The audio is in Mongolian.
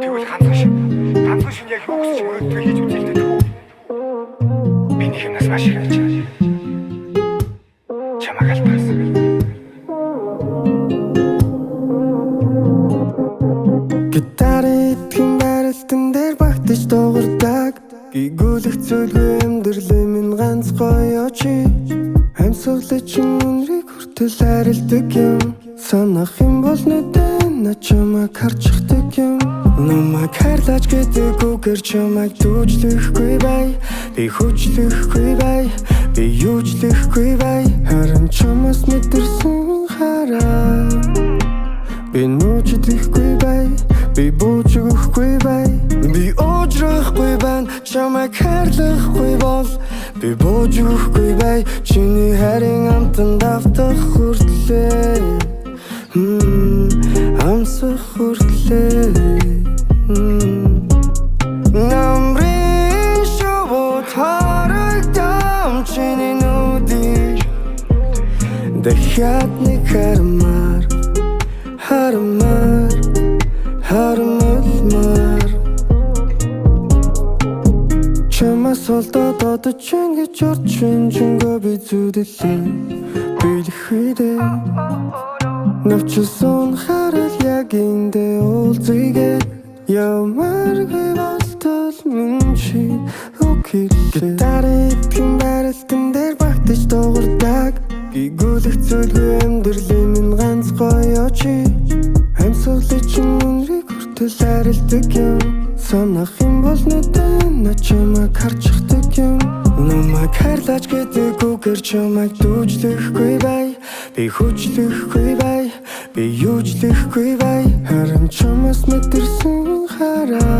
Тэгвэл ганцхан шин яг юу гэж мөрөдөө хийж үзэлтэй дүү. Би нэг юмнаас маш их гэж чамаг алдсан. Гитарын барилтан дээр багтаж дуугардаг гигүүлэх зүйлгүй амьдралын минь ганц гоё чи амьсгалын чинь үнрийг хүртэл харилдаг юм санах юм бол нүдэн на чамаг харчихдаг юм намайг хайрлаж гэдэггүйгээр чамайг дүүжлэхгүй бай би хүчлэхгүй бай би юужлэхгүй бай харин чамаас мэдэрсэн хараа би нууцдаггүй бай би буужгүй бай би уужрахгүй байна чамайг хайрлахгүй бол би буужгүй бай чиний хайрын амтанд автах хүртлээ амсах хүртлээ намрын шувууд харагдам чиний нүдийг дахиад нэг харамаар харамалмаар чамаас олдоод одож ингэж орчин чингөө би зүдэлээ билэхвэдэ навчилсан харал яг эндэ уулзыгээд ямаргүй болтол минь чи окилээ гитарын барилтан дээр багтаж дуугардаг гигүүлэх зүйлгүй амьдралын минь ганц гоё чи амьсгалын чинь үнрийг хүртэл харилдаг юм санах юм бол нүдэн на чамайг харчихдаг юм намайг хайрлаж гэдэггүйгээр чамайг дүүжлэхгүй бай би хүчлэхгүй бай би юужлэхгүй бай харин чамаас мэдэрсэн хараа